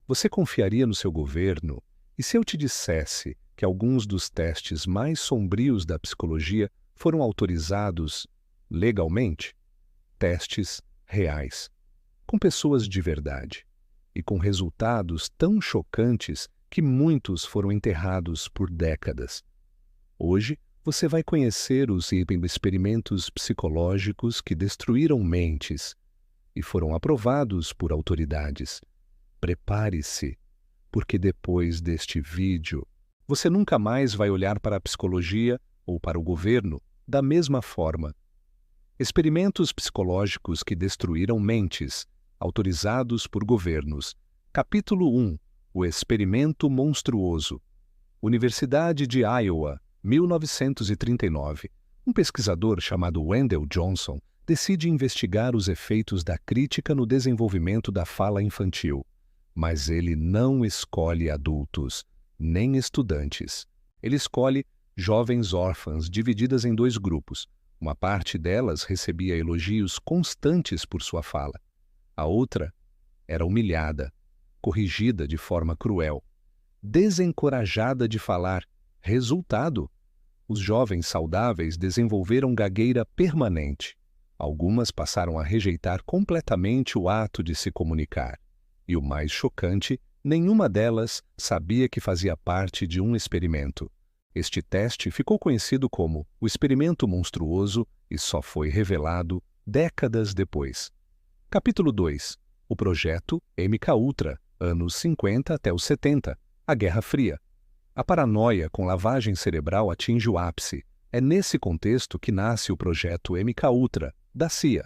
Você confiaria no seu governo? E se eu te dissesse que alguns dos testes mais sombrios da psicologia foram autorizados legalmente? Testes reais, com pessoas de verdade, e com resultados tão chocantes que muitos foram enterrados por décadas. Hoje, você vai conhecer os experimentos psicológicos que destruíram mentes e foram aprovados por autoridades. Prepare-se, porque depois deste vídeo, você nunca mais vai olhar para a psicologia ou para o governo da mesma forma. Experimentos psicológicos que destruíram mentes, autorizados por governos. Capítulo 1. O experimento monstruoso. Universidade de Iowa, 1939. Um pesquisador chamado Wendell Johnson decide investigar os efeitos da crítica no desenvolvimento da fala infantil. Mas ele não escolhe adultos, nem estudantes. Ele escolhe jovens órfãs divididas em dois grupos. Uma parte delas recebia elogios constantes por sua fala. A outra era humilhada, corrigida de forma cruel, desencorajada de falar. Resultado: os jovens saudáveis desenvolveram gagueira permanente. Algumas passaram a rejeitar completamente o ato de se comunicar. E o mais chocante, nenhuma delas sabia que fazia parte de um experimento. Este teste ficou conhecido como o experimento monstruoso e só foi revelado décadas depois. Capítulo 2. O projeto MKUltra, anos 50 até os 70, a Guerra Fria. A paranoia com lavagem cerebral atinge o ápice. É nesse contexto que nasce o projeto MKUltra, da CIA.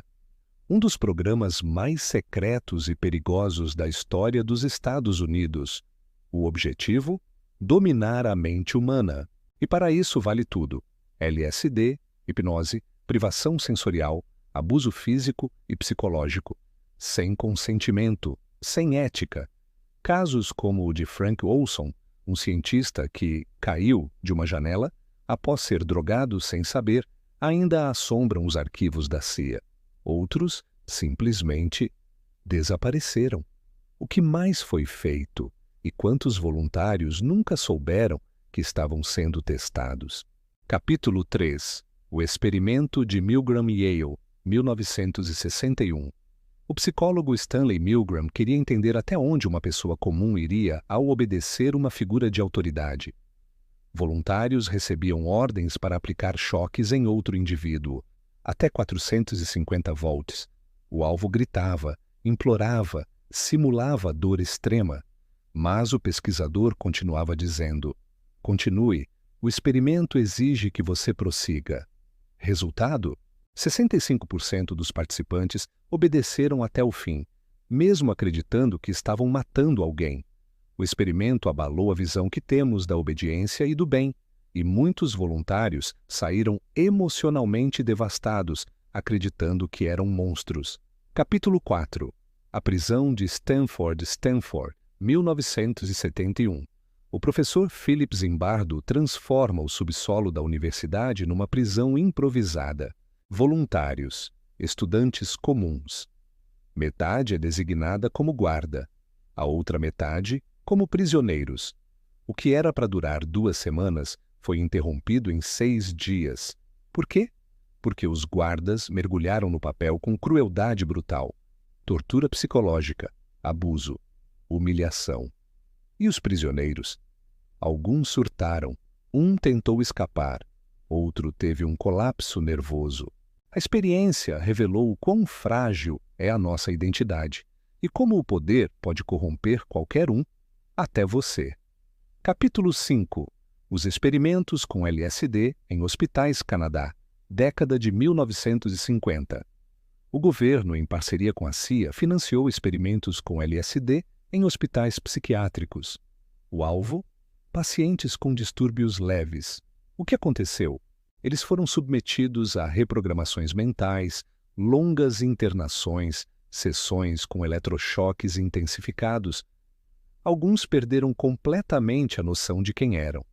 Um dos programas mais secretos e perigosos da história dos Estados Unidos. O objetivo? Dominar a mente humana. E para isso vale tudo: LSD, hipnose, privação sensorial, abuso físico e psicológico. Sem consentimento, sem ética. Casos como o de Frank Olson, um cientista que caiu de uma janela após ser drogado sem saber, ainda assombram os arquivos da CIA. Outros simplesmente desapareceram. O que mais foi feito? E quantos voluntários nunca souberam que estavam sendo testados? Capítulo 3. O experimento de Milgram Yale, 1961. O psicólogo Stanley Milgram queria entender até onde uma pessoa comum iria ao obedecer uma figura de autoridade. Voluntários recebiam ordens para aplicar choques em outro indivíduo, até 450 volts. O alvo gritava, implorava, simulava dor extrema. Mas o pesquisador continuava dizendo: continue, o experimento exige que você prossiga. Resultado? 65% dos participantes obedeceram até o fim, mesmo acreditando que estavam matando alguém. O experimento abalou a visão que temos da obediência e do bem, e muitos voluntários saíram emocionalmente devastados, acreditando que eram monstros. Capítulo 4. A prisão de Stanford, 1971. O professor Philip Zimbardo transforma o subsolo da universidade numa prisão improvisada. Voluntários, estudantes comuns. Metade é designada como guarda, a outra metade como prisioneiros. O que era para durar 2 semanas foi interrompido em 6 dias. Por quê? Porque os guardas mergulharam no papel com crueldade brutal, tortura psicológica, abuso, humilhação. E os prisioneiros? Alguns surtaram, um tentou escapar, outro teve um colapso nervoso. A experiência revelou o quão frágil é a nossa identidade e como o poder pode corromper qualquer um, até você. Capítulo 5. Os experimentos com LSD em hospitais Canadá, década de 1950. O governo, em parceria com a CIA, financiou experimentos com LSD em hospitais psiquiátricos. O alvo? Pacientes com distúrbios leves. O que aconteceu? Eles foram submetidos a reprogramações mentais, longas internações, sessões com eletrochoques intensificados. Alguns perderam completamente a noção de quem eram.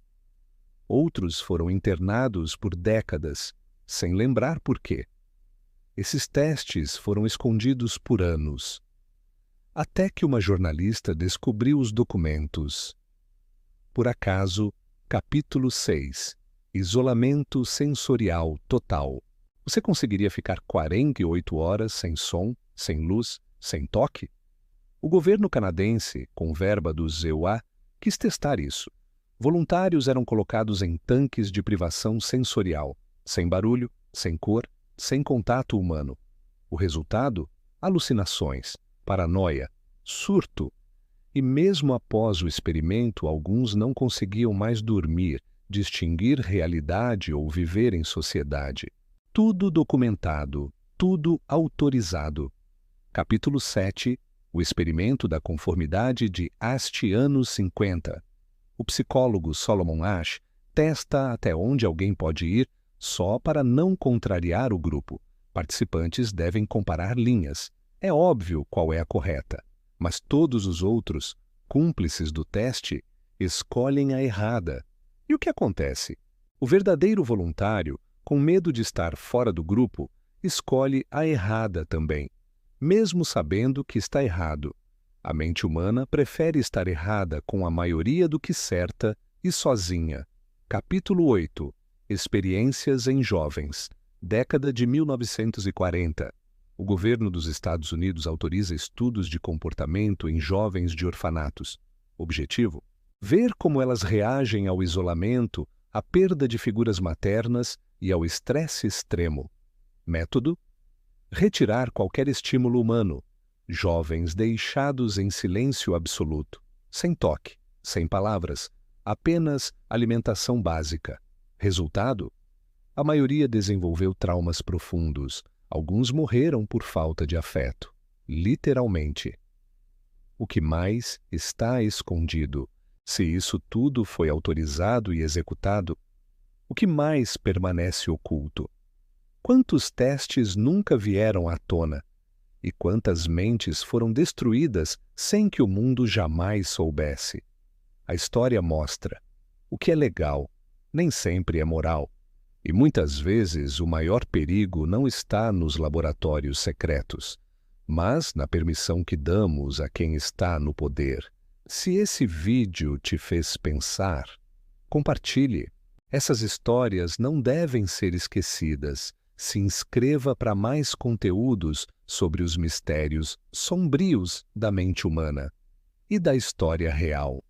Outros foram internados por décadas, sem lembrar por quê. Esses testes foram escondidos por anos. até que uma jornalista descobriu os documentos. Por acaso, capítulo 6. Isolamento sensorial total. Você conseguiria ficar 48 horas sem som, sem luz, sem toque? O governo canadense, com verba do EUA, quis testar isso. Voluntários eram colocados em tanques de privação sensorial, sem barulho, sem cor, sem contato humano. O resultado? Alucinações, paranoia, surto. E mesmo após o experimento, alguns não conseguiam mais dormir, distinguir realidade ou viver em sociedade. Tudo documentado, tudo autorizado. Capítulo 7. O experimento da conformidade de Ast anos 50. O psicólogo Solomon Asch testa até onde alguém pode ir só para não contrariar o grupo. Participantes devem comparar linhas. É óbvio qual é a correta, mas todos os outros, cúmplices do teste, escolhem a errada. E o que acontece? O verdadeiro voluntário, com medo de estar fora do grupo, escolhe a errada também, mesmo sabendo que está errado. A mente humana prefere estar errada com a maioria do que certa e sozinha. Capítulo 8. Experiências em jovens. Década de 1940. O governo dos Estados Unidos autoriza estudos de comportamento em jovens de orfanatos. Objetivo? Ver como elas reagem ao isolamento, à perda de figuras maternas e ao estresse extremo. Método? Retirar qualquer estímulo humano. Jovens deixados em silêncio absoluto, sem toque, sem palavras, apenas alimentação básica. Resultado? A maioria desenvolveu traumas profundos. Alguns morreram por falta de afeto, literalmente. O que mais está escondido? Se isso tudo foi autorizado e executado, o que mais permanece oculto? Quantos testes nunca vieram à tona? E quantas mentes foram destruídas sem que o mundo jamais soubesse? A história mostra: o que é legal nem sempre é moral. E muitas vezes o maior perigo não está nos laboratórios secretos, mas na permissão que damos a quem está no poder. Se esse vídeo te fez pensar, compartilhe. Essas histórias não devem ser esquecidas. Se inscreva para mais conteúdos sobre os mistérios sombrios da mente humana e da história real.